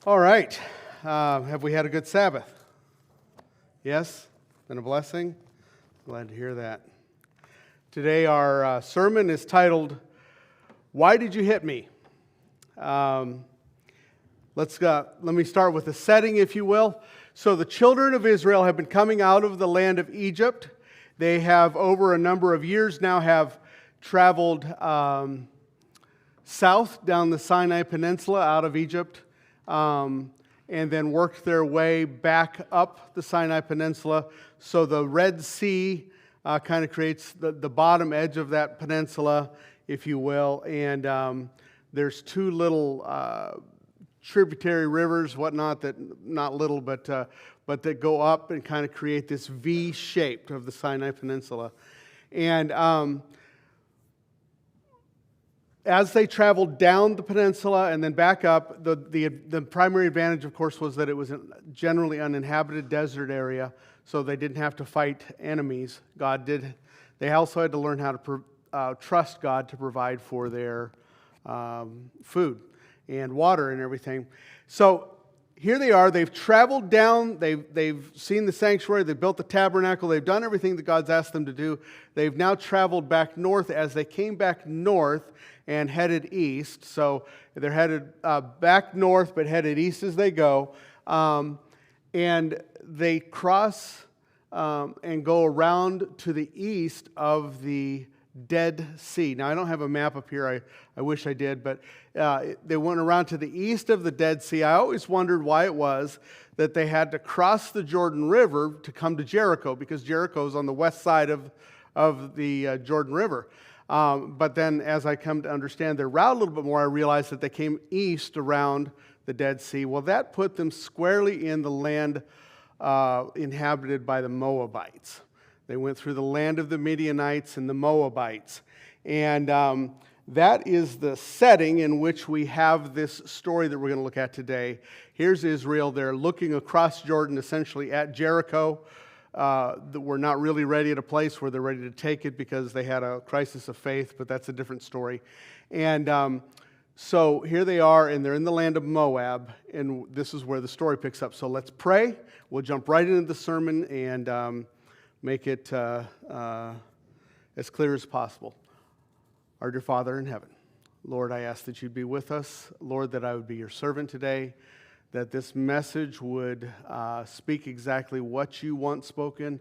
All right. Have we had a good Sabbath? Yes? Been a blessing? Glad to hear that. Today our sermon is titled, Why Did You Hit Me? Let me start with the setting, if you will. So the children of Israel have been coming out of the land of Egypt. They have, over a number of years now, have traveled south down the Sinai Peninsula out of Egypt, and then worked their way back up the Sinai Peninsula. So the Red Sea kind of creates the bottom edge of that peninsula, if you will, and there's two little tributary rivers, whatnot, that not little, but that go up and kind of create this V shape of the Sinai Peninsula. And as they traveled down the peninsula and then back up, the primary advantage, of course, was that it was a generally uninhabited desert area, so they didn't have to fight enemies. God did. They also had to learn how to trust God to provide for their food and water and everything. So here they are. They've traveled down. They've seen the sanctuary. They've built the tabernacle. They've done everything that God's asked them to do. They've now traveled back north. As they came back north and headed east, so they're headed back north but headed east as they go, and they cross and go around to the east of the Dead Sea. Now, I don't have a map up here. I wish I did, but they went around to the east of the Dead Sea. I always wondered why it was that they had to cross the Jordan River to come to Jericho, because Jericho is on the west side of the Jordan River. But then as I come to understand their route a little bit more, I realized that they came east around the Dead Sea. Well, that put them squarely in the land inhabited by the Moabites. They went through the land of the Midianites and the Moabites. And that is the setting in which we have this story that we're going to look at today. Here's Israel. They're looking across Jordan, essentially at Jericho. We're not really ready at a place where they're ready to take it because they had a crisis of faith, but that's a different story. And so here they are, and they're in the land of Moab, and this is where the story picks up. So let's pray. We'll jump right into the sermon and make it as clear as possible. Our dear Father in heaven, Lord, I ask that you'd be with us. Lord, that I would be your servant today, that this message would speak exactly what you want spoken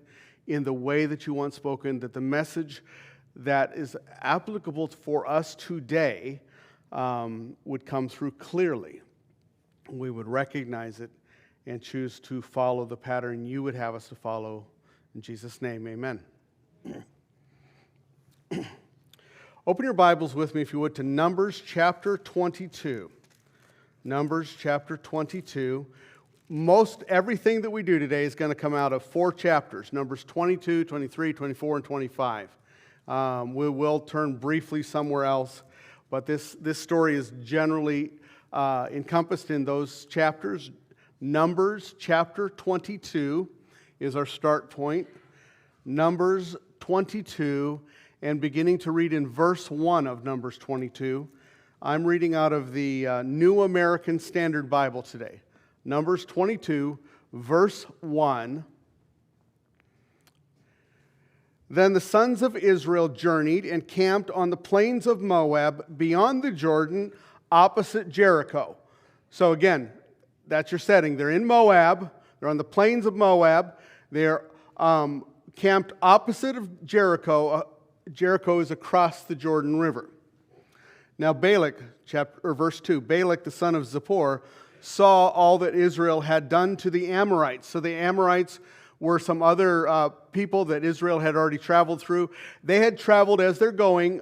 in the way that you want spoken, that the message that is applicable for us today would come through clearly. We would recognize it and choose to follow the pattern you would have us to follow. In Jesus' name, amen. Open your Bibles with me, if you would, to Numbers chapter 22. Numbers chapter 22. Most everything that we do today is going to come out of 4 chapters, Numbers 22, 23, 24, and 25. We will turn briefly somewhere else, but this story is generally encompassed in those chapters. Numbers chapter 22 is our start point. Numbers 22, and beginning to read in verse 1 of Numbers 22. I'm reading out of the New American Standard Bible today. Numbers 22, verse 1. Then the sons of Israel journeyed and camped on the plains of Moab beyond the Jordan, opposite Jericho. So again, that's your setting. They're in Moab. They're on the plains of Moab. They're camped opposite of Jericho. Jericho is across the Jordan River. Now Balak, verse 2, Balak the son of Zippor saw all that Israel had done to the Amorites. So the Amorites were some other people that Israel had already traveled through. They had traveled as they're going.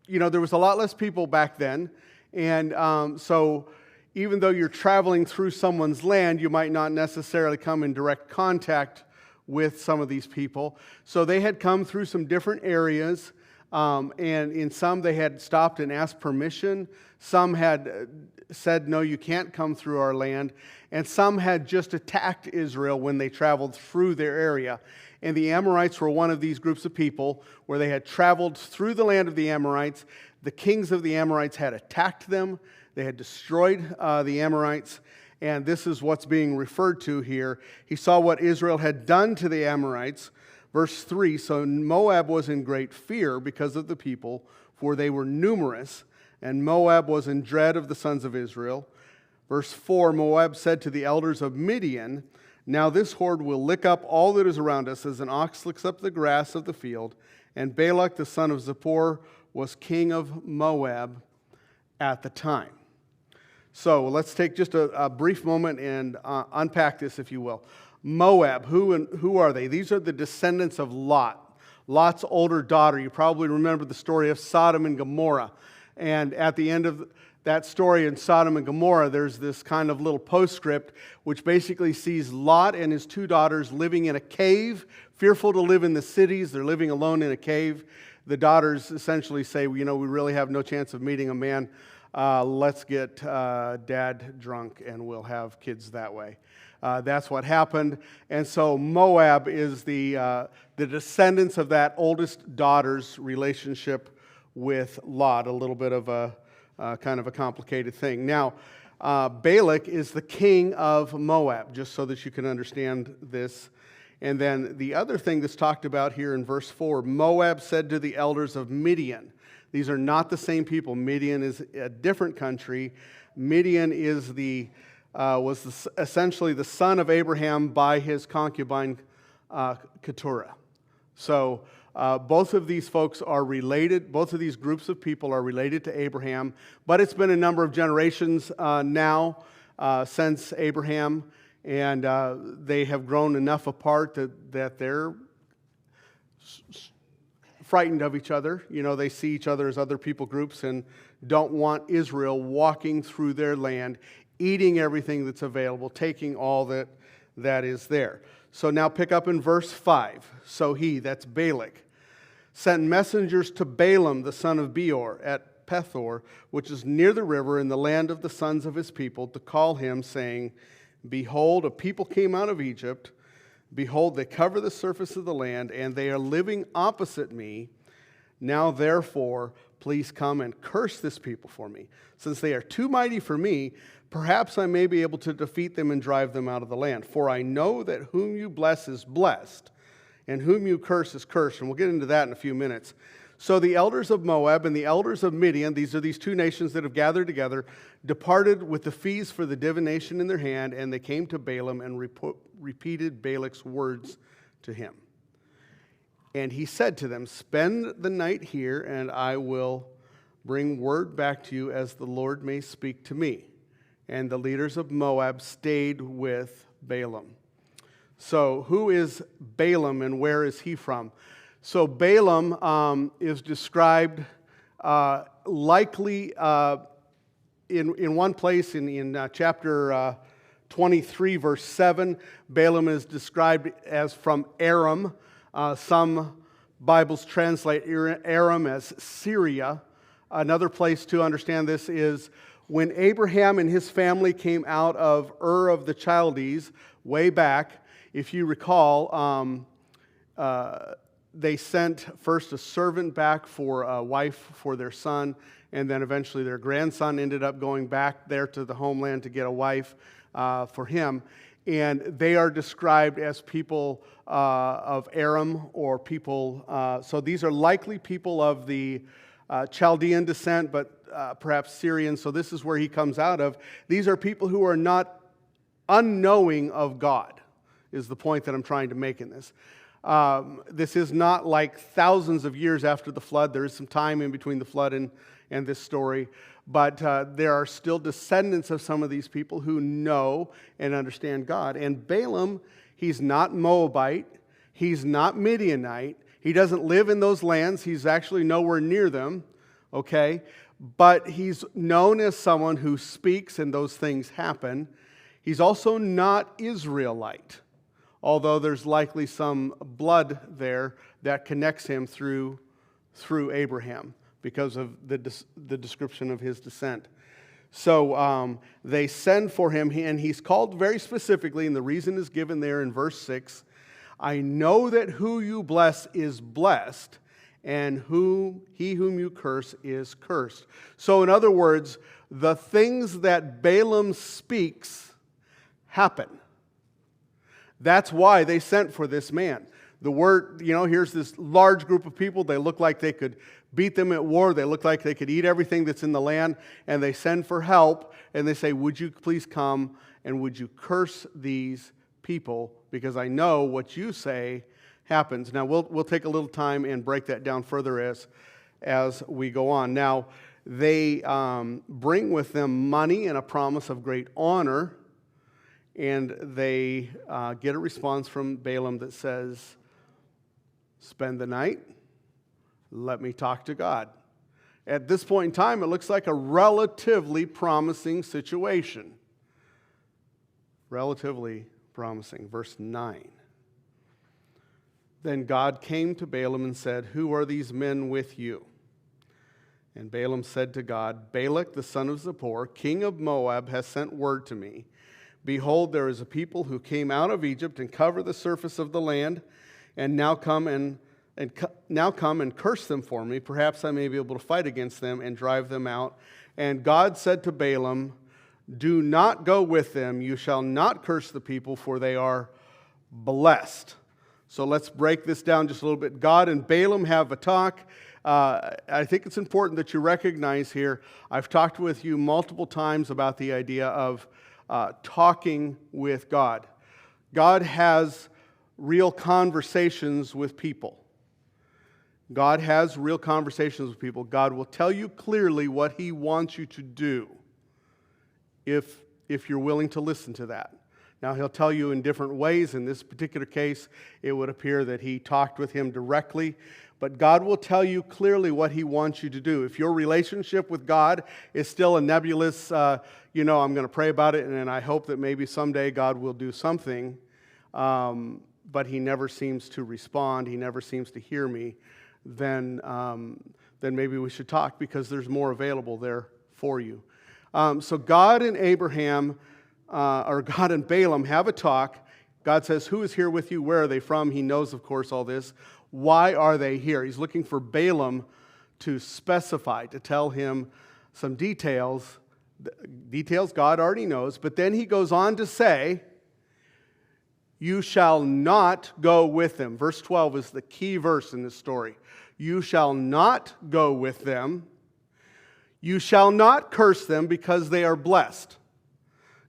There was a lot less people back then. And so even though you're traveling through someone's land, you might not necessarily come in direct contact with some of these people. So they had come through some different areas. And in some they had stopped and asked permission. Some had said, no, you can't come through our land. And some had just attacked Israel when they traveled through their area. And the Amorites were one of these groups of people where they had traveled through the land of the Amorites. The kings of the Amorites had attacked them. They had destroyed the Amorites, and this is what's being referred to here. He saw what Israel had done to the Amorites. Verse 3, so Moab was in great fear because of the people, for they were numerous, and Moab was in dread of the sons of Israel. Verse 4, Moab said to the elders of Midian, now this horde will lick up all that is around us as an ox licks up the grass of the field. And Balak the son of Zippor was king of Moab at the time. So let's take just a brief moment and unpack this, if you will. Moab, who are they? These are the descendants of Lot, Lot's older daughter. You probably remember the story of Sodom and Gomorrah. And at the end of that story in Sodom and Gomorrah, there's this kind of little postscript which basically sees Lot and his two daughters living in a cave, fearful to live in the cities. They're living alone in a cave. The daughters essentially say, we really have no chance of meeting a man. Let's get dad drunk and we'll have kids that way. That's what happened. And so Moab is the descendants of that oldest daughter's relationship with Lot, a little bit of a kind of a complicated thing. Now, Balak is the king of Moab, just so that you can understand this. And then the other thing that's talked about here in verse 4, Moab said to the elders of Midian. These are not the same people. Midian is a different country. Midian is essentially the son of Abraham by his concubine Keturah. So both of these folks are related. Both of these groups of people are related to Abraham. But it's been a number of generations now since Abraham. And they have grown enough apart that they're frightened of each other. They see each other as other people groups and don't want Israel walking through their land, eating everything that's available, taking all that is there. So now pick up in verse 5. So he, that's Balak, sent messengers to Balaam, the son of Beor, at Pethor, which is near the river in the land of the sons of his people, to call him, saying, behold, a people came out of Egypt. Behold, they cover the surface of the land, and they are living opposite me. Now, therefore, please come and curse this people for me. Since they are too mighty for me, perhaps I may be able to defeat them and drive them out of the land. For I know that whom you bless is blessed, and whom you curse is cursed. And we'll get into that in a few minutes. So the elders of Moab and the elders of Midian, these are these two nations that have gathered together, departed with the fees for the divination in their hand, and they came to Balaam and repeated Balak's words to him. And he said to them, spend the night here, and I will bring word back to you as the Lord may speak to me. And the leaders of Moab stayed with Balaam. So who is Balaam and where is he from? So Balaam is described likely in one place in chapter 23, verse 7. Balaam is described as from Aram. Some Bibles translate Aram as Syria. Another place to understand this is when Abraham and his family came out of Ur of the Chaldees way back. If you recall, they sent first a servant back for a wife for their son, and then eventually their grandson ended up going back there to the homeland to get a wife for him. And they are described as people of Aram or people, so these are likely people of the Chaldean descent, but perhaps Syrian. So this is where he comes out of. These are people who are not unknowing of God, is the point that I'm trying to make in this. This is not like thousands of years after the flood. There is some time in between the flood and this story. But there are still descendants of some of these people who know and understand God. And Balaam, he's not Moabite. He's not Midianite. He doesn't live in those lands. He's actually nowhere near them. Okay? But he's known as someone who speaks and those things happen. He's also not Israelite, although there's likely some blood there that connects him through Abraham because of the description of his descent. So they send for him, and he's called very specifically, and the reason is given there in verse 6. I know that who you bless is blessed, and he whom you curse is cursed. So in other words, the things that Balaam speaks happen. That's why they sent for this man. The word, here's this large group of people. They look like they could beat them at war. They look like they could eat everything that's in the land. And they send for help. And they say, would you please come and would you curse these people? Because I know what you say happens. Now, we'll take a little time and break that down further as we go on. Now, they bring with them money and a promise of great honor. And they get a response from Balaam that says, spend the night, let me talk to God. At this point in time, it looks like a relatively promising situation. Relatively promising. Verse 9. Then God came to Balaam and said, who are these men with you? And Balaam said to God, Balak the son of Zippor, king of Moab, has sent word to me. Behold, there is a people who came out of Egypt and cover the surface of the land, and now come and curse them for me. Perhaps I may be able to fight against them and drive them out. And God said to Balaam, do not go with them. You shall not curse the people, for they are blessed. So let's break this down just a little bit. God and Balaam have a talk. I think it's important that you recognize here, I've talked with you multiple times about the idea of talking with God. God has real conversations with people. God has real conversations with people. God will tell you clearly what He wants you to do if you're willing to listen to that. Now, He'll tell you in different ways. In this particular case, it would appear that He talked with him directly. But God will tell you clearly what He wants you to do. If your relationship with God is still a nebulous, I'm going to pray about it, and I hope that maybe someday God will do something, but He never seems to respond, He never seems to hear me, then maybe we should talk, because there's more available there for you. So God and God and Balaam have a talk. God says, who is here with you? Where are they from? He knows, of course, all this. Why are they here? He's looking for Balaam to specify, to tell him some details. Details God already knows. But then he goes on to say, you shall not go with them. Verse 12 is the key verse in this story. You shall not go with them. You shall not curse them, because they are blessed.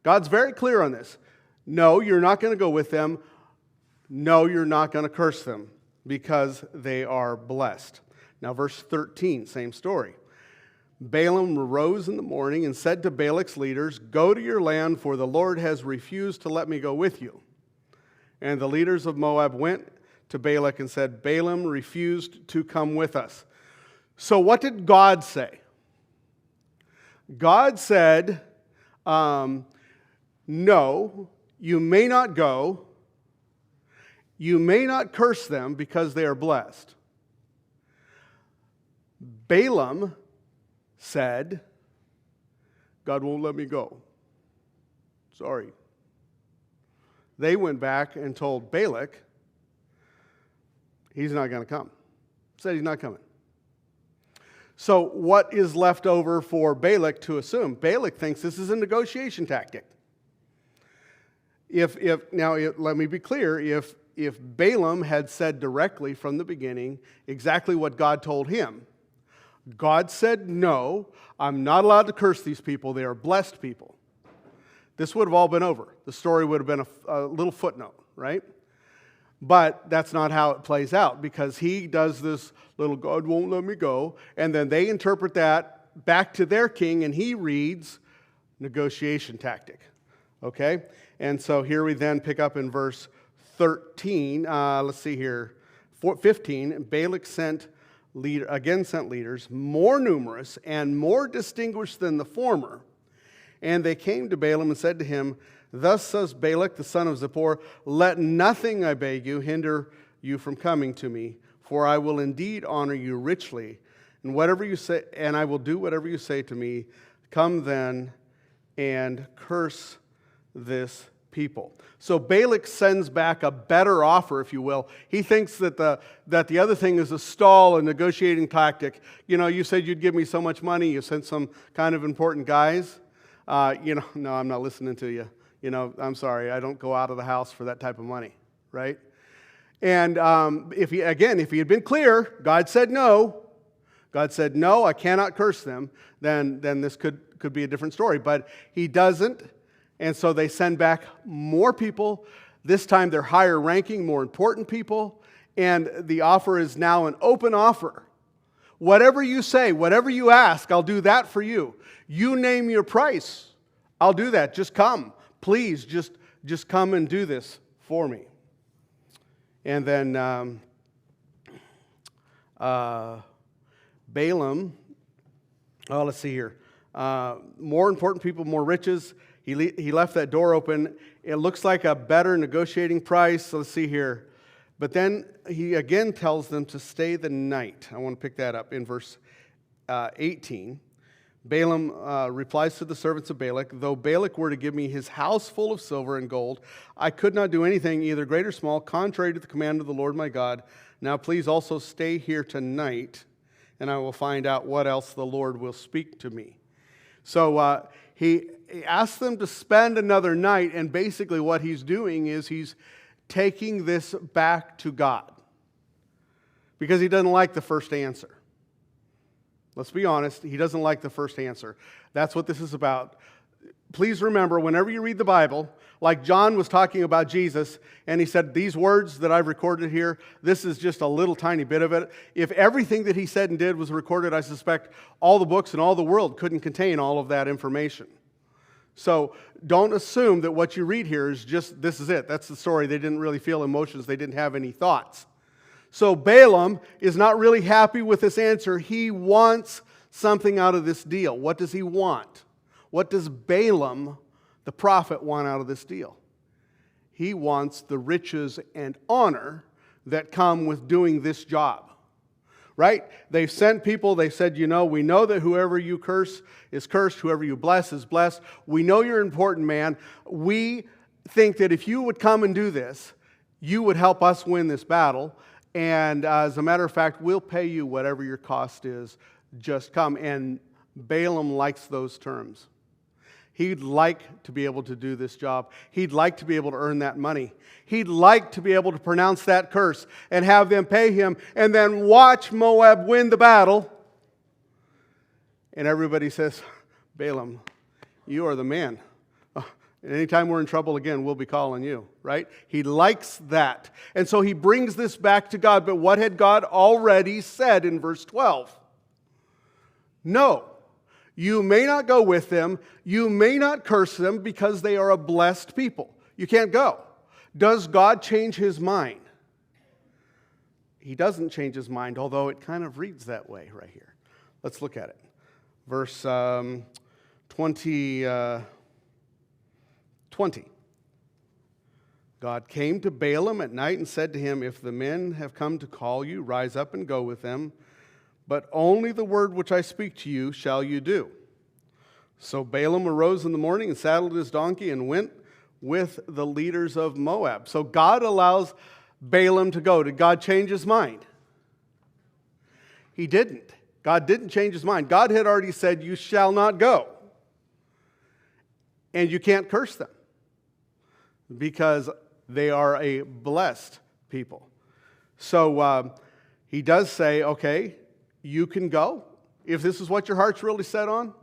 God's very clear on this. No, you're not going to go with them. No, you're not going to curse them, because they are blessed. Now, verse 13, same story. Balaam arose in the morning and said to Balak's leaders, go to your land, for the Lord has refused to let me go with you. And the leaders of Moab went to Balak and said, Balaam refused to come with us. So what did God say? God said, no, you may not go. You may not curse them, because they are blessed. Balaam said, God won't let me go. Sorry. They went back and told Balak, he's not going to come. Said he's not coming. So what is left over for Balak to assume? Balak thinks this is a negotiation tactic. Now, let me be clear, if Balaam had said directly from the beginning exactly what God told him, God said, no, I'm not allowed to curse these people. They are blessed people. This would have all been over. The story would have been a little footnote, right? But that's not how it plays out, because he does this little God won't let me go, and then they interpret that back to their king, and he reads negotiation tactic. Okay? And so here we then pick up in verse 13. Let's see here. 15, Balak sent leaders more numerous and more distinguished than the former. And they came to Balaam and said to him, thus says Balak the son of Zippor, let nothing, I beg you, hinder you from coming to me, for I will indeed honor you richly, and whatever you say, and I will do whatever you say to me. Come then and curse this people. So Balak sends back a better offer, if you will. He thinks that the other thing is a stall, a negotiating tactic. You said you'd give me so much money. You sent some kind of important guys. No, I'm not listening to you. I'm sorry. I don't go out of the house for that type of money, right? And if he had been clear, God said no. God said, no, I cannot curse them. Then this could be a different story. But he doesn't. And so they send back more people. This time they're higher ranking, more important people. And the offer is now an open offer. Whatever you say, whatever you ask, I'll do that for you. You name your price, I'll do that. Just come. Please, just come and do this for me. And then Balaam, let's see here. More important people, more riches. He left that door open. It looks like a better negotiating price. So let's see here. But then he again tells them to stay the night. I want to pick that up in verse 18. Balaam replies to the servants of Balak, though Balak were to give me his house full of silver and gold, I could not do anything, either great or small, contrary to the command of the Lord my God. Now please also stay here tonight, and I will find out what else the Lord will speak to me. So he asked them to spend another night, and basically what he's doing is he's taking this back to God because he doesn't like the first answer. Let's be honest, he doesn't like the first answer. That's what this is about. Please remember, whenever you read the Bible, like John was talking about Jesus, and he said, these words that I've recorded here, this is just a little tiny bit of it. If everything that he said and did was recorded, I suspect all the books in all the world couldn't contain all of that information. So don't assume that what you read here is just, this is it. That's the story. They didn't really feel emotions. They didn't have any thoughts. So Balaam is not really happy with this answer. He wants something out of this deal. What does he want? What does Balaam, the prophet, want out of this deal? He wants the riches and honor that come with doing this job. Right? They've sent people, they said, we know that whoever you curse is cursed, whoever you bless is blessed. We know you're an important man. We think that if you would come and do this, you would help us win this battle. And as a matter of fact, we'll pay you whatever your cost is. Just come. And Balaam likes those terms. He'd like to be able to do this job. He'd like to be able to earn that money. He'd like to be able to pronounce that curse and have them pay him and then watch Moab win the battle. And everybody says, Balaam, you are the man. Anytime we're in trouble again, we'll be calling you, right? He likes that. And so he brings this back to God. But what had God already said in verse 12? No, you may not go with them. You may not curse them because they are a blessed people. You can't go. Does God change his mind? He doesn't change his mind, although it kind of reads that way right here. Let's look at it. Verse 20. God came to Balaam at night and said to him, if the men have come to call you, rise up and go with them. But only the word which I speak to you shall you do. So Balaam arose in the morning and saddled his donkey and went with the leaders of Moab. So God allows Balaam to go. Did God change his mind? He didn't. God didn't change his mind. God had already said, you shall not go. And you can't curse them because they are a blessed people. So he does say, okay, you can go. If this is what your heart's really set on,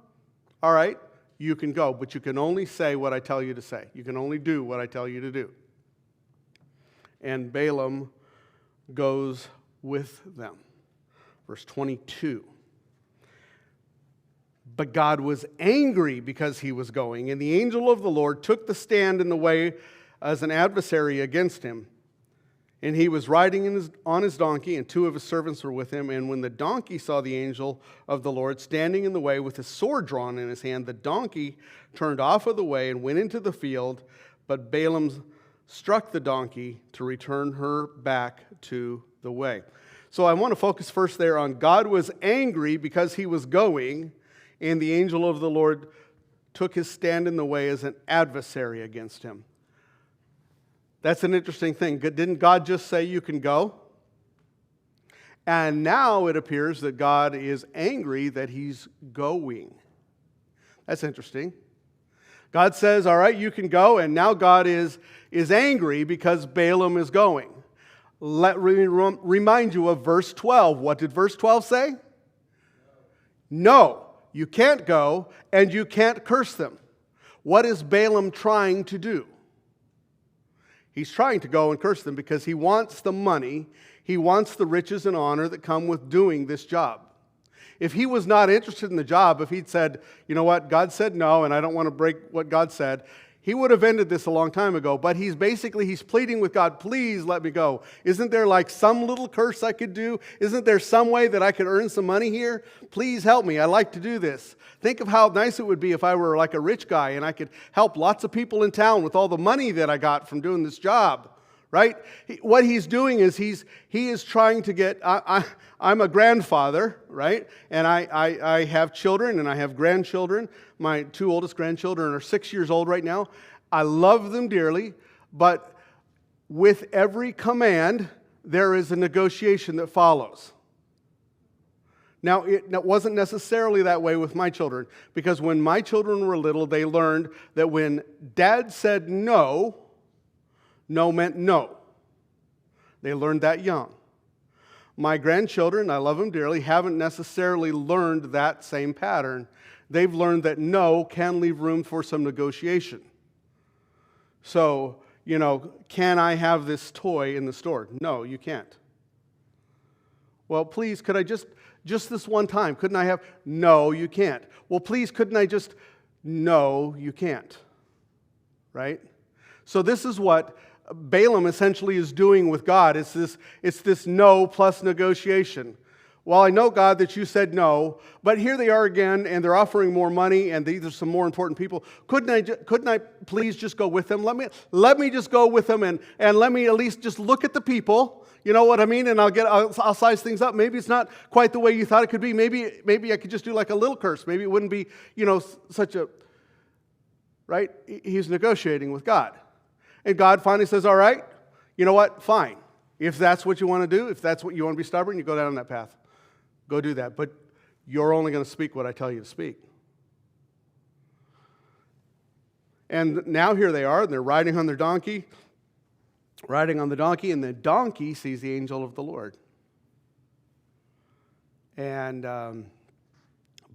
all right, you can go. But you can only say what I tell you to say. You can only do what I tell you to do. And Balaam goes with them. Verse 22. But God was angry because he was going, and the angel of the Lord took the stand in the way as an adversary against him. And he was riding on his donkey, and two of his servants were with him. And when the donkey saw the angel of the Lord standing in the way with his sword drawn in his hand, the donkey turned off of the way and went into the field. But Balaam struck the donkey to return her back to the way. So I want to focus first there on God was angry because he was going, and the angel of the Lord took his stand in the way as an adversary against him. That's an interesting thing. Didn't God just say you can go? And now it appears that God is angry that he's going. That's interesting. God says, all right, you can go, and now God is angry because Balaam is going. Let me remind you of verse 12. What did verse 12 say? No, you can't go, and you can't curse them. What is Balaam trying to do? He's trying to go and curse them because he wants the money, he wants the riches and honor that come with doing this job. If he was not interested in the job, if he'd said, you know what, God said no, and I don't want to break what God said, he would have ended this a long time ago. But he's pleading with God, please let me go. Isn't there like some little curse I could do? Isn't there some way that I could earn some money here? Please help me. I'd like to do this. Think of how nice it would be if I were like a rich guy and I could help lots of people in town with all the money that I got from doing this job. Right? What he's doing is he is trying to get, I'm a grandfather, right? And I have children and I have grandchildren. My 2 oldest grandchildren are 6 years old right now. I love them dearly, but with every command, there is a negotiation that follows. Now, it wasn't necessarily that way with my children, because when my children were little, they learned that when Dad said no, no meant no. They learned that young. My grandchildren, I love them dearly, haven't necessarily learned that same pattern. They've learned that no can leave room for some negotiation. So, can I have this toy in the store? No, you can't. Well, please, could I just this one time, couldn't I have? No, you can't. Well, please, couldn't I just? No, you can't. Right? So this is what Balaam essentially is doing with God. It's this no plus negotiation. Well, I know, God, that you said no, but here they are again, and they're offering more money, and these are some more important people. Couldn't I please just go with them? Let me just go with them, and let me at least just look at the people. You know what I mean? And I'll size things up. Maybe it's not quite the way you thought it could be. Maybe I could just do like a little curse. Maybe it wouldn't be, such a, right? He's negotiating with God. And God finally says, all right, you know what? Fine. If that's what you want to do, if that's what you want to be stubborn, you go down that path. Go do that. But you're only going to speak what I tell you to speak. And now here they are, and they're riding on the donkey, and the donkey sees the angel of the Lord. And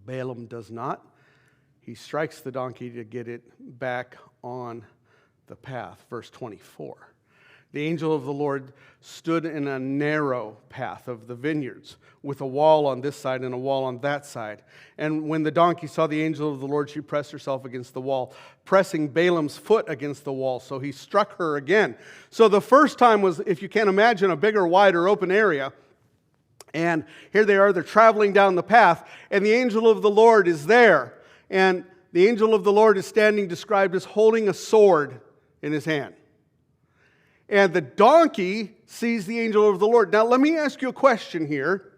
Balaam does not. He strikes the donkey to get it back on the path. Verse 24. The angel of the Lord stood in a narrow path of the vineyards, with a wall on this side and a wall on that side. And when the donkey saw the angel of the Lord, she pressed herself against the wall, pressing Balaam's foot against the wall. So he struck her again. So the first time was, if you can imagine, a bigger, wider, open area. And here they are, they're traveling down the path, and the angel of the Lord is there. And the angel of the Lord is standing, described as holding a sword in his hand. And the donkey sees the angel of the Lord. Now, let me ask you a question here.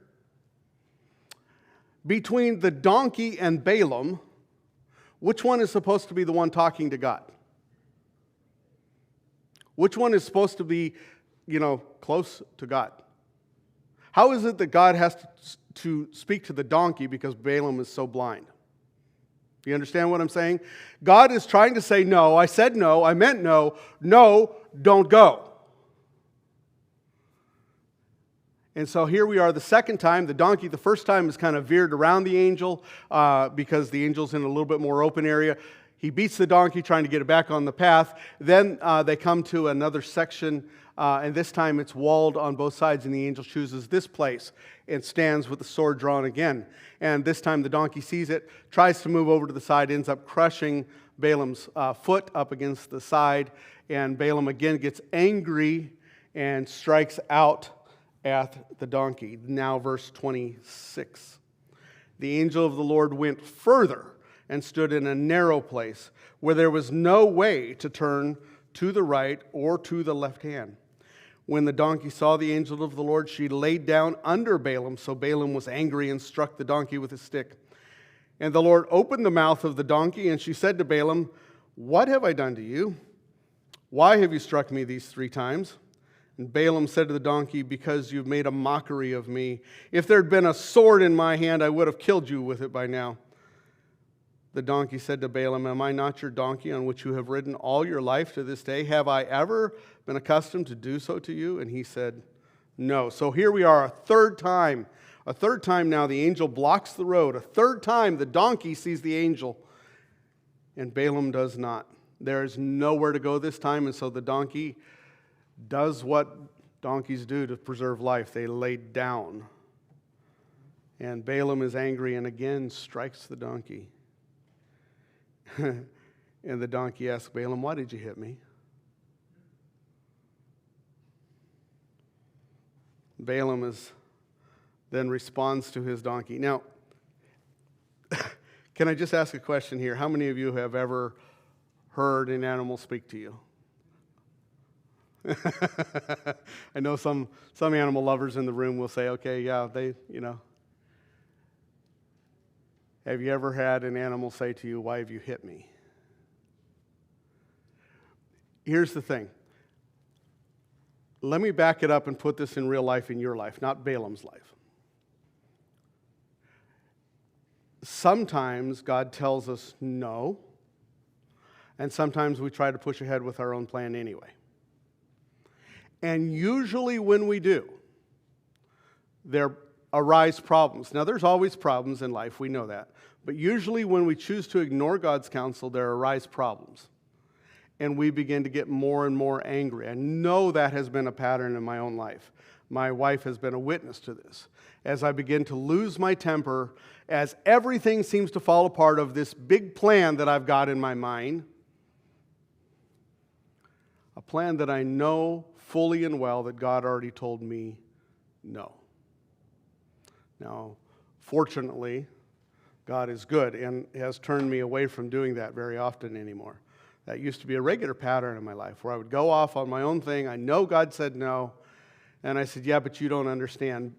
Between the donkey and Balaam, which one is supposed to be the one talking to God? Which one is supposed to be, close to God? How is it that God has to speak to the donkey because Balaam is so blind? Do you understand what I'm saying? God is trying to say, no, I said no, I meant no, don't go. And so here we are the second time. The donkey, the first time, is kind of veered around the angel because the angel's in a little bit more open area. He beats the donkey trying to get it back on the path. Then they come to another section, and this time it's walled on both sides, and the angel chooses this place and stands with the sword drawn again. And this time the donkey sees it, tries to move over to the side, ends up crushing Balaam's foot up against the side, and Balaam again gets angry and strikes out at the donkey. Now verse 26. The angel of the Lord went further and stood in a narrow place where there was no way to turn to the right or to the left hand. When the donkey saw the angel of the Lord, she laid down under Balaam, so Balaam was angry and struck the donkey with his stick. And the Lord opened the mouth of the donkey, and she said to Balaam, "What have I done to you? Why have you struck me these 3 times? And Balaam said to the donkey, because you've made a mockery of me. If there had been a sword in my hand, I would have killed you with it by now. The donkey said to Balaam, am I not your donkey on which you have ridden all your life to this day? Have I ever been accustomed to do so to you? And he said, no. So here we are, a third time. A third time now the angel blocks the road. A third time the donkey sees the angel, and Balaam does not. There is nowhere to go this time, and so the donkey does what donkeys do to preserve life. They lay down. And Balaam is angry and again strikes the donkey. And the donkey asks Balaam, why did you hit me? Balaam then responds to his donkey. Now, can I just ask a question here? How many of you have ever heard an animal speak to you? I know some animal lovers in the room will say, okay, yeah, Have you ever had an animal say to you, why have you hit me? Here's the thing. Let me back it up and put this in real life, in your life, not Balaam's life. Sometimes God tells us no, and sometimes we try to push ahead with our own plan anyway. And usually when we do, there arise problems. Now, there's always problems in life, we know that. But usually when we choose to ignore God's counsel, there arise problems. And we begin to get more and more angry. I know that has been a pattern in my own life. My wife has been a witness to this. As I begin to lose my temper, as everything seems to fall apart of this big plan that I've got in my mind, a plan that I know fully and well that God already told me no. Now, fortunately, God is good and has turned me away from doing that very often anymore. That used to be a regular pattern in my life where I would go off on my own thing. I know God said no. And I said, yeah, but you don't understand.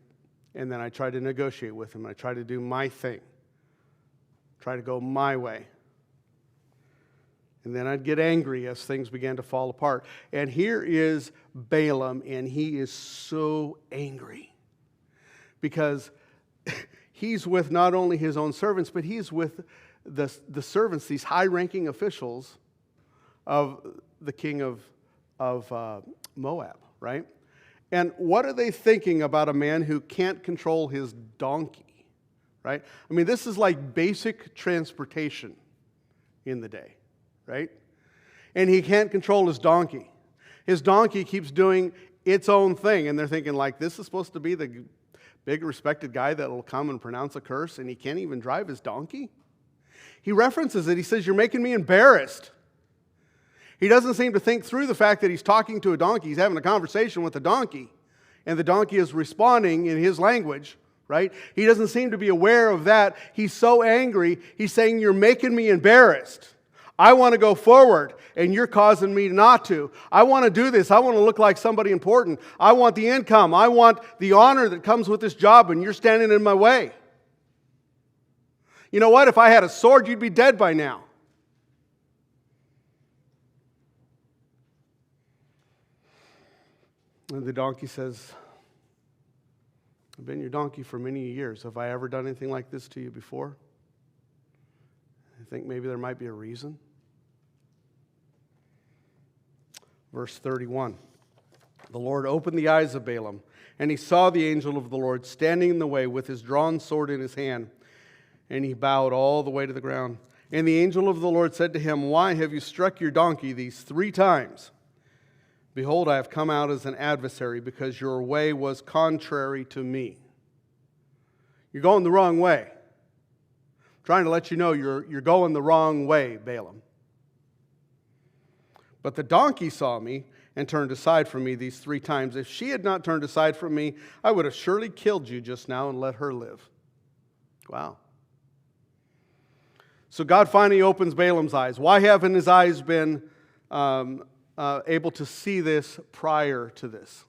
And then I tried to negotiate with him. I tried to do my thing. Try to go my way. And then I'd get angry as things began to fall apart. And here is Balaam, and he is so angry. Because he's with not only his own servants, but he's with the servants, these high-ranking officials of the king of Moab, right? And what are they thinking about a man who can't control his donkey, right? I mean, this is like basic transportation in the day, right? And he can't control his donkey. His donkey keeps doing its own thing, and they're thinking like, this is supposed to be the big respected guy that will come and pronounce a curse, and he can't even drive his donkey? He references it. He says, you're making me embarrassed. He doesn't seem to think through the fact that he's talking to a donkey. He's having a conversation with a donkey, and the donkey is responding in his language, right? He doesn't seem to be aware of that. He's so angry, he's saying, you're making me embarrassed. I want to go forward, and you're causing me not to. I want to do this. I want to look like somebody important. I want the income. I want the honor that comes with this job, and you're standing in my way. You know what? If I had a sword, you'd be dead by now. And the donkey says, I've been your donkey for many years. Have I ever done anything like this to you before? I think maybe there might be a reason. Verse 31. The Lord opened the eyes of Balaam, and he saw the angel of the Lord standing in the way with his drawn sword in his hand, and he bowed all the way to the ground. And the angel of the Lord said to him, why have you struck your donkey these 3 times? Behold, I have come out as an adversary because your way was contrary to me. You're going the wrong way. I'm trying to let you know you're going the wrong way, Balaam. But the donkey saw me and turned aside from me these 3 times. If she had not turned aside from me, I would have surely killed you just now and let her live. Wow. So God finally opens Balaam's eyes. Why haven't his eyes been able to see this prior to this?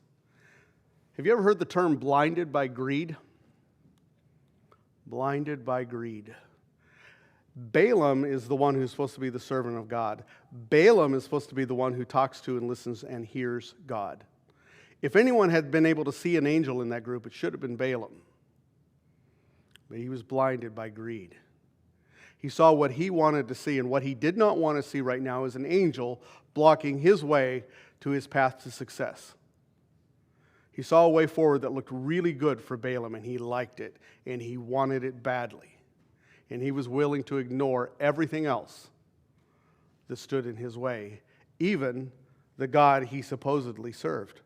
Have you ever heard the term blinded by greed? Blinded by greed. Balaam is the one who's supposed to be the servant of God. Balaam is supposed to be the one who talks to and listens and hears God. If anyone had been able to see an angel in that group, it should have been Balaam. But he was blinded by greed. He saw what he wanted to see, and what he did not want to see right now is an angel blocking his way to his path to success. He saw a way forward that looked really good for Balaam, and he liked it, and he wanted it badly. And he was willing to ignore everything else that stood in his way, even the God he supposedly served.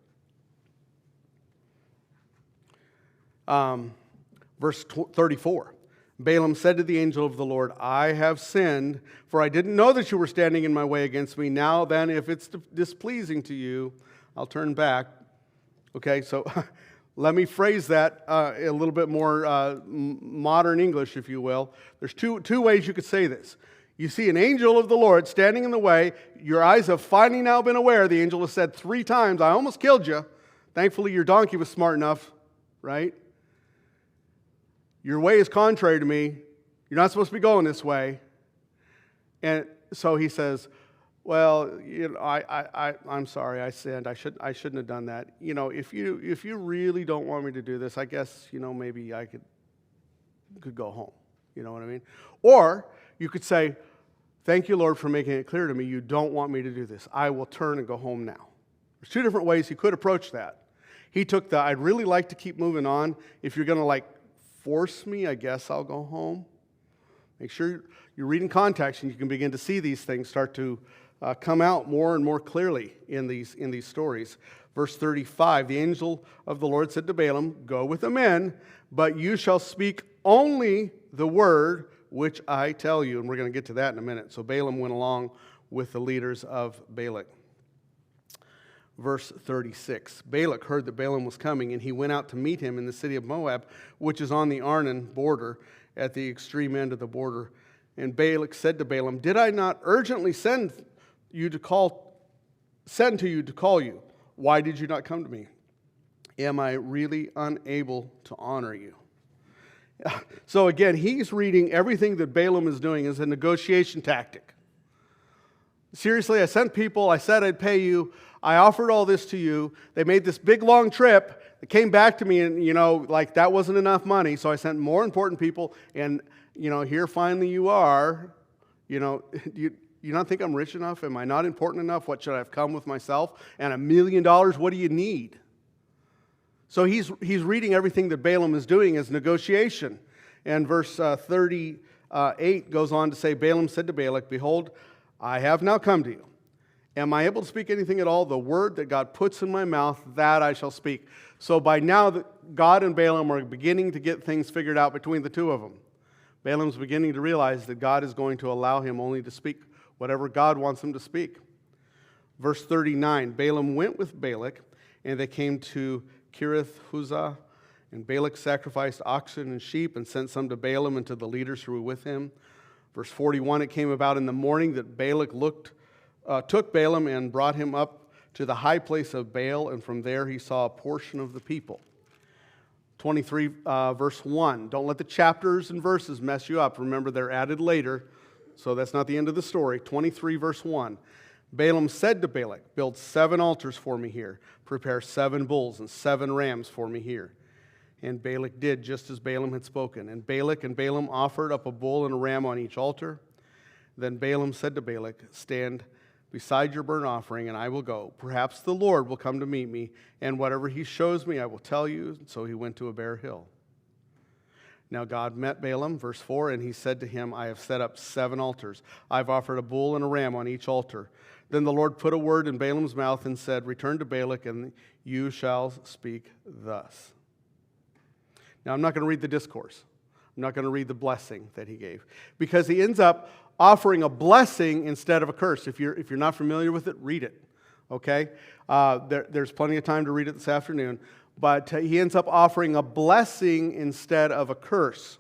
Verse 34. Balaam said to the angel of the Lord, I have sinned, for I didn't know that you were standing in my way against me. Now then, if it's displeasing to you, I'll turn back. Okay, so let me phrase that a little bit more modern English, if you will. There's two ways you could say this. You see an angel of the Lord standing in the way. Your eyes have finally now been aware. The angel has said 3 times, I almost killed you. Thankfully, your donkey was smart enough, right? Your way is contrary to me. You're not supposed to be going this way. And so he says, well, you know, I'm sorry, I sinned. I shouldn't have done that. You know, if you really don't want me to do this, I guess, you know, maybe I could go home. You know what I mean? Or you could say, thank you, Lord, for making it clear to me you don't want me to do this. I will turn and go home now. There's 2 different ways he could approach that. He took the, I'd really like to keep moving on. If you're going to force me, I guess I'll go home. Make sure you're reading context, and you can begin to see these things start to come out more and more clearly in these stories. Verse 35, the angel of the Lord said to Balaam, go with the men, but you shall speak only the word which I tell you. And we're going to get to that in a minute. So Balaam went along with the leaders of Balak. Verse 36, Balak heard that Balaam was coming, and he went out to meet him in the city of Moab, which is on the Arnon border, at the extreme end of the border. And Balak said to Balaam, did I not urgently send to you to call you? Why did you not come to me? Am I really unable to honor you? So again, he's reading everything that Balaam is doing as a negotiation tactic. Seriously, I sent people, I said I'd pay you, I offered all this to you, they made this big long trip, they came back to me and, that wasn't enough money, so I sent more important people, and, here finally you are, do you not think I'm rich enough? Am I not important enough? What should I have come with myself? And $1 million, what do you need? So he's reading everything that Balaam is doing as negotiation. And verse 38 goes on to say, Balaam said to Balak, behold, I have now come to you. Am I able to speak anything at all? The word that God puts in my mouth, that I shall speak. So by now, God and Balaam are beginning to get things figured out between the 2 of them. Balaam's beginning to realize that God is going to allow him only to speak whatever God wants him to speak. Verse 39, Balaam went with Balak, and they came to Kirith-Huzzah, and Balak sacrificed oxen and sheep and sent some to Balaam and to the leaders who were with him. Verse 41, it came about in the morning that Balak took Balaam and brought him up to the high place of Baal, and from there he saw a portion of the people. 23, verse 1, don't let the chapters and verses mess you up. Remember, they're added later, so that's not the end of the story. 23, verse 1, Balaam said to Balak, build 7 altars for me here. Prepare 7 bulls and 7 rams for me here. And Balak did just as Balaam had spoken. And Balak and Balaam offered up a bull and a ram on each altar. Then Balaam said to Balak, stand beside your burnt offering, and I will go. Perhaps the Lord will come to meet me, and whatever he shows me, I will tell you. So he went to a bare hill. Now God met Balaam, verse 4, and he said to him, I have set up 7 altars. I've offered a bull and a ram on each altar. Then the Lord put a word in Balaam's mouth and said, return to Balak, and you shall speak thus. Now I'm not going to read the discourse. I'm not going to read the blessing that he gave, because he ends up offering a blessing instead of a curse. If you're not familiar with it, read it. Okay? There's plenty of time to read it this afternoon. But he ends up offering a blessing instead of a curse.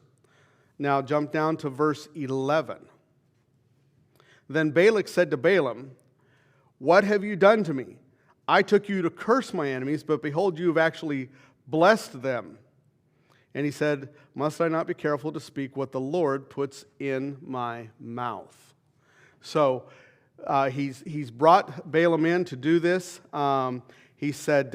Now jump down to verse 11. Then Balak said to Balaam, what have you done to me? I took you to curse my enemies, but behold, you have actually blessed them. And he said, must I not be careful to speak what the Lord puts in my mouth? So he's brought Balaam in to do this. He said,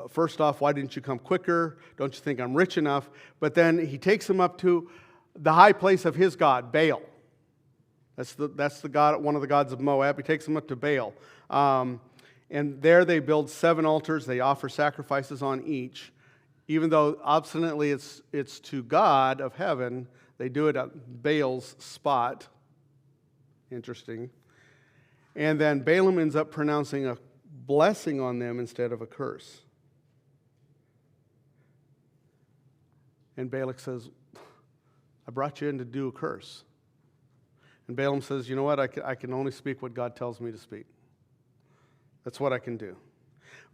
first off, why didn't you come quicker? Don't you think I'm rich enough? But then he takes him up to the high place of his god, Baal. That's the god, one of the gods of Moab. He takes him up to Baal. And there they build 7 altars. They offer sacrifices on each. Even though obstinately it's to God of heaven, they do it at Baal's spot. Interesting. And then Balaam ends up pronouncing a blessing on them instead of a curse. And Balak says, I brought you in to do a curse. And Balaam says, you know what, I can only speak what God tells me to speak. That's what I can do.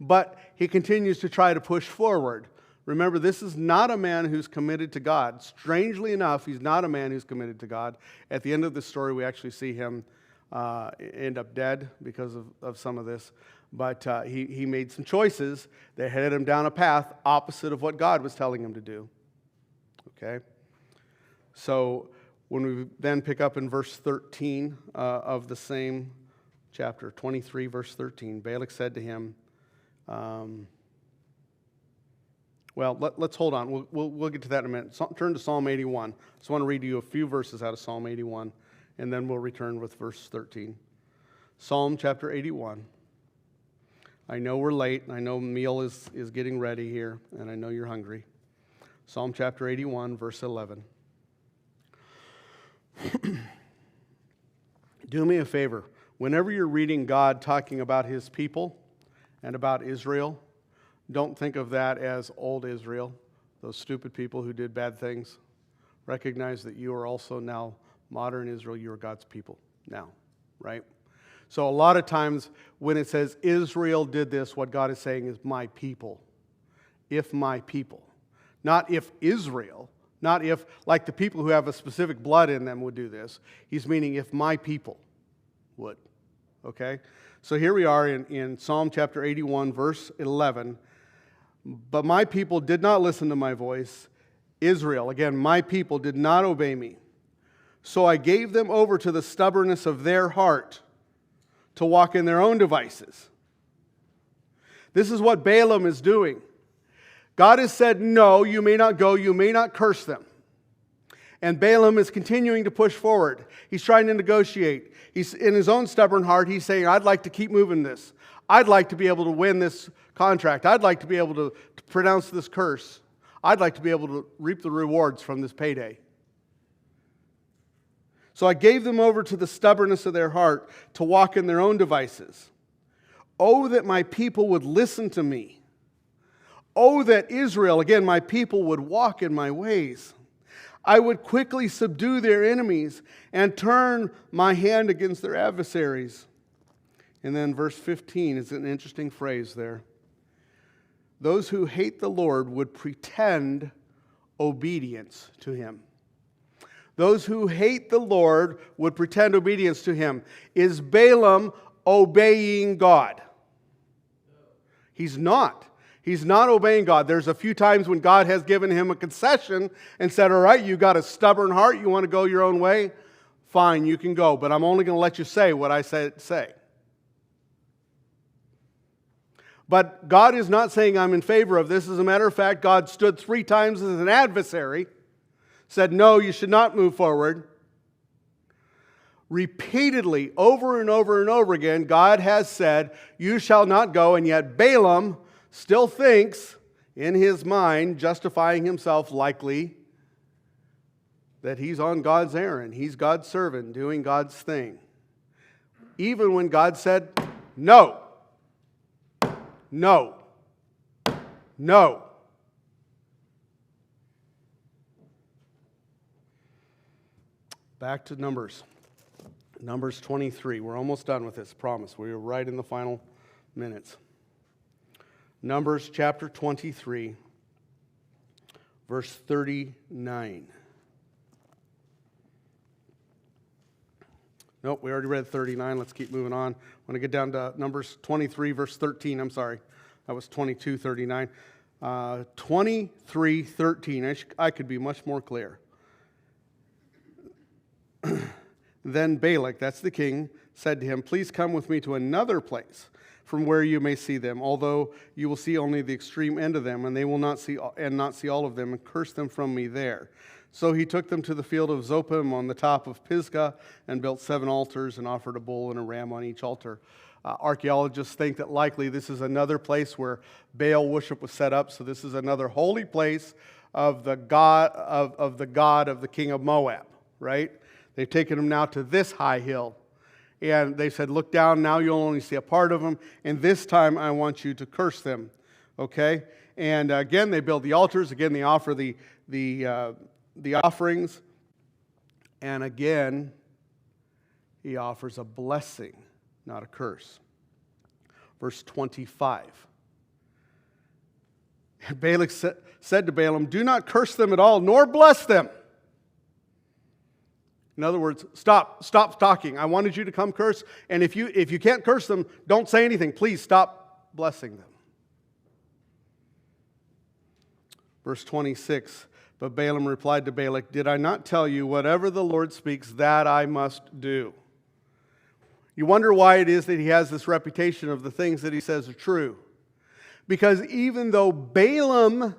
But he continues to try to push forward. Remember, this is not a man who's committed to God. Strangely enough, he's not a man who's committed to God. At the end of the story, we actually see him end up dead because of some of this. But he made some choices that headed him down a path opposite of what God was telling him to do. Okay? So when we then pick up in verse 13 of the same chapter, 23, verse 13, Balak said to him, let's hold on. We'll get to that in a minute. Turn to Psalm 81. I just want to read you a few verses out of Psalm 81, and then we'll return with verse 13. Psalm chapter 81. I know we're late, and I know meal is getting ready here, and I know you're hungry. Psalm chapter 81, verse 11. Do me a favor. Whenever you're reading God talking about his people and about Israel, don't think of that as old Israel, those stupid people who did bad things. Recognize that you are also now modern Israel. You are God's people now, right? So a lot of times when it says Israel did this, what God is saying is my people. If my people. Not if Israel. Not if, like the people who have a specific blood in them would do this. He's meaning if my people would. Okay? So here we are in Psalm chapter 81, verse 11. But my people did not listen to my voice. Israel, again, my people did not obey me. So I gave them over to the stubbornness of their heart to walk in their own devices. This is what Balaam is doing. God has said, no, you may not go, you may not curse them. And Balaam is continuing to push forward. He's trying to negotiate. He's in his own stubborn heart, he's saying, I'd like to keep moving this. I'd like to be able to win this contract. I'd like to be able to pronounce this curse. I'd like to be able to reap the rewards from this payday. So I gave them over to the stubbornness of their heart to walk in their own devices. Oh, that my people would listen to me. Oh, that Israel, again, my people would walk in my ways. I would quickly subdue their enemies and turn my hand against their adversaries. And then verse 15 is an interesting phrase there. Those who hate the Lord would pretend obedience to him. Those who hate the Lord would pretend obedience to him. Is Balaam obeying God? He's not. He's not obeying God. There's a few times when God has given him a concession and said, all right, you got a stubborn heart, you want to go your own way? Fine, you can go, but I'm only going to let you say what I said say. But God is not saying I'm in favor of this. As a matter of fact, God stood 3 times as an adversary, said, no, you should not move forward. Repeatedly, over and over and over again, God has said, you shall not go, and yet Balaam still thinks in his mind, justifying himself likely, that he's on God's errand. He's God's servant doing God's thing. Even when God said, no, no, no. Back to Numbers. Numbers 23. We're almost done with this, promise. We're right in the final minutes. Numbers chapter 23, verse 39. Nope, we already read 39. Let's keep moving on. I want to get down to Numbers 23, verse 13. I'm sorry. That was 22, 39. 23:13. I could be much more clear. Then Balak, that's the king, said to him, "Please come with me to another place from where you may see them, although you will see only the extreme end of them, and they will not see all of them, and curse them from me there." So he took them to the field of Zophim on the top of Pisgah, and built 7 altars, and offered a bull and a ram on each altar. Archaeologists think that likely this is another place where Baal worship was set up, so this is another holy place of the god of the king of Moab, right? They've taken him now to this high hill. And they said, "Look down, now you'll only see a part of them, and this time I want you to curse them." Okay? And again, they build the altars. Again, they offer the offerings. And again, he offers a blessing, not a curse. Verse 25. And Balak said to Balaam, "Do not curse them at all, nor bless them." In other words, stop talking. I wanted you to come curse, and if you can't curse them, don't say anything. Please stop blessing them. Verse 26, but Balaam replied to Balak, "Did I not tell you, whatever the Lord speaks, that I must do?" You wonder why it is that he has this reputation of the things that he says are true. Because even though Balaam,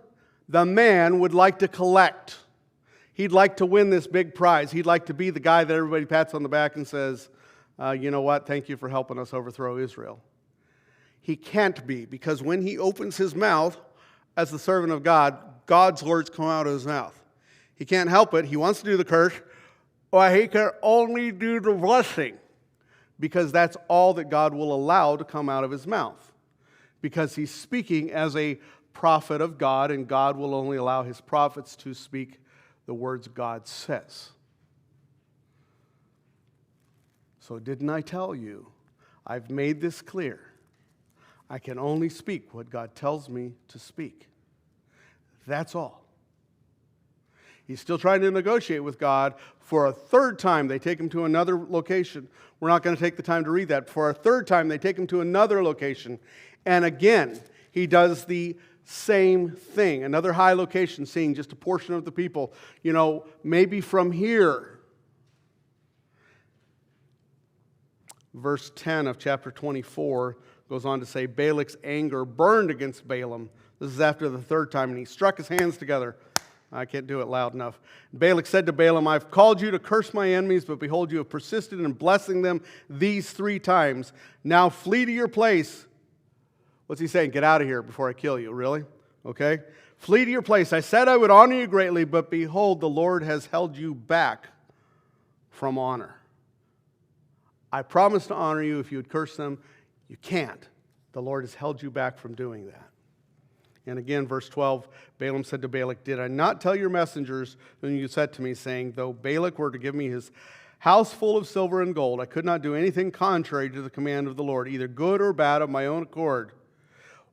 the man, would like to collect, he'd like to win this big prize. He'd like to be the guy that everybody pats on the back and says, "You know what, thank you for helping us overthrow Israel." He can't be, because when he opens his mouth as the servant of God, God's words come out of his mouth. He can't help it. He wants to do the curse, or he can only do the blessing, because that's all that God will allow to come out of his mouth. Because he's speaking as a prophet of God, and God will only allow his prophets to speak the words God says. So didn't I tell you? I've made this clear. I can only speak what God tells me to speak. That's all. He's still trying to negotiate with God. For a third time, they take him to another location. We're not going to take the time to read that. For a third time, they take him to another location. And again, he does the same thing. Another high location, seeing just a portion of the people. Maybe from here. Verse 10 of chapter 24 goes on to say, Balak's anger burned against Balaam. This is after the third time, and he struck his hands together. I can't do it loud enough. Balak said to Balaam, "I've called you to curse my enemies, but behold, you have persisted in blessing them these 3 times. Now flee to your place." What's he saying? Get out of here before I kill you. Really? Okay. Flee to your place. I said I would honor you greatly, but behold, the Lord has held you back from honor. I promised to honor you if you would curse them. You can't. The Lord has held you back from doing that. And again, verse 12, Balaam said to Balak, "Did I not tell your messengers whom you sent to me, saying, though Balak were to give me his house full of silver and gold, I could not do anything contrary to the command of the Lord, either good or bad of my own accord.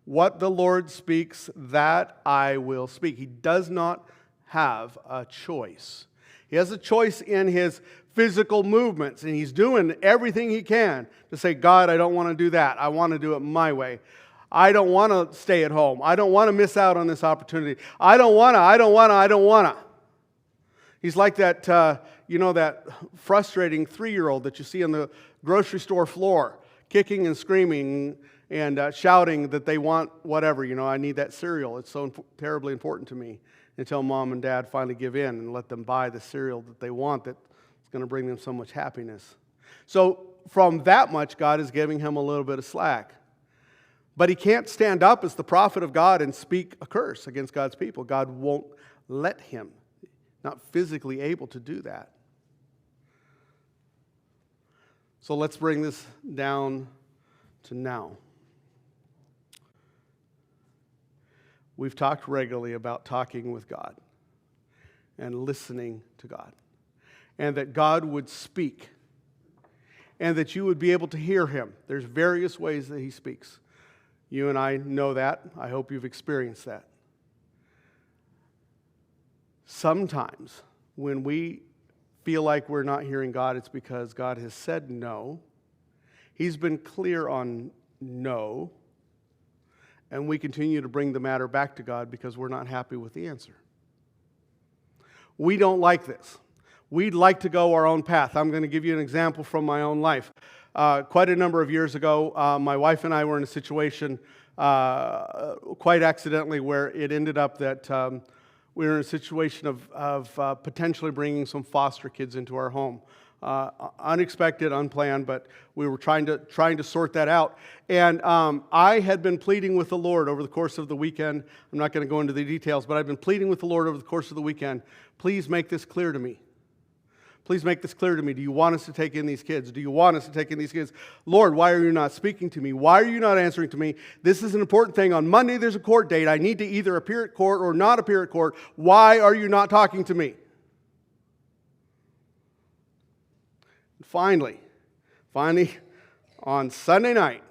What the Lord speaks, that I will speak." He does not have a choice. He has a choice in his physical movements, and he's doing everything he can to say, "God, I don't want to do that. I want to do it my way. I don't want to stay at home. I don't want to miss out on this opportunity. I don't want to. He's like that, that frustrating 3-year-old that you see on the grocery store floor, kicking and screaming and shouting that they want whatever. I need that cereal. It's so terribly important to me, until mom and dad finally give in and let them buy the cereal that they want that's going to bring them so much happiness. So from that much, God is giving him a little bit of slack. But he can't stand up as the prophet of God and speak a curse against God's people. God won't let him. Not physically able to do that. So let's bring this down to now. We've talked regularly about talking with God and listening to God. And that God would speak. And that you would be able to hear him. There's various ways that he speaks. You and I know that. I hope you've experienced that. Sometimes when we feel like we're not hearing God, it's because God has said no. He's been clear on no. and we continue to bring the matter back to God because we're not happy with the answer. We don't like this. We'd like to go our own path. I'm going to give you an example from my own life. Quite a number of years ago, my wife and I were in a situation quite accidentally where it ended up that we were in a situation of potentially bringing some foster kids into our home. Unexpected, unplanned, but we were trying to sort that out. And I had been pleading with the Lord over the course of the weekend. I'm not going to go into the details, but I've been pleading with the Lord over the course of the weekend. Please make this clear to me. Please make this clear to me. Do you want us to take in these kids? Do you want us to take in these kids? Lord, why are you not speaking to me? Why are you not answering to me? This is an important thing. On Monday, there's a court date. I need to either appear at court or not appear at court. Why are you not talking to me? Finally, on Sunday night,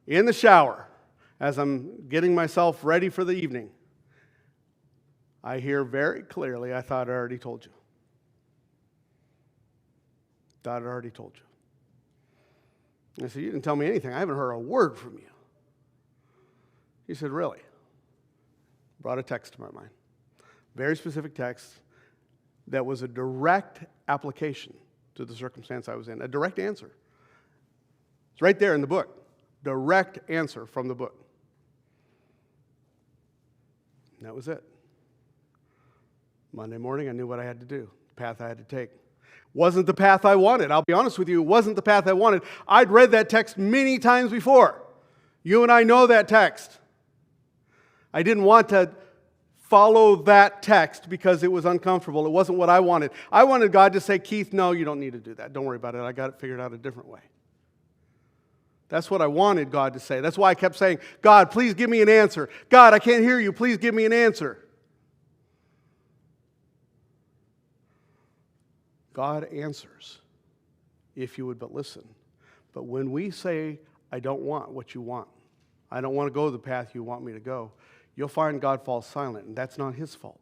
in the shower, as I'm getting myself ready for the evening, I hear very clearly, I thought I already told you. I already told you. I said, you didn't tell me anything. I haven't heard a word from you. He said, really? Brought a text to my mind. Very specific text that was a direct application to the circumstance I was in. A direct answer. It's right there in the book. Direct answer from the book. And that was it. Monday morning, I knew what I had to do, the path I had to take. Wasn't the path I wanted. I'll be honest with you, it wasn't the path I wanted. I'd read that text many times before. You and I know that text. I didn't want to follow that text because it was uncomfortable. It wasn't what I wanted. I wanted God to say, Keith, no, you don't need to do that. Don't worry about it. I got it figured out a different way. That's what I wanted God to say. That's why I kept saying, God, please give me an answer. God, I can't hear you. Please give me an answer. God answers if you would but listen. But when we say, I don't want what you want, I don't want to go the path you want me to go, you'll find God falls silent, and that's not His fault.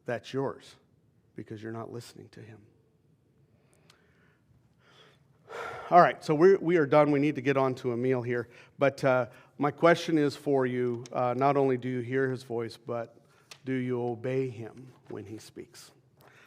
That's yours, because you're not listening to Him. All right, so we are done. We need to get on to a meal here. But my question is for you, not only do you hear His voice, but do you obey Him when He speaks?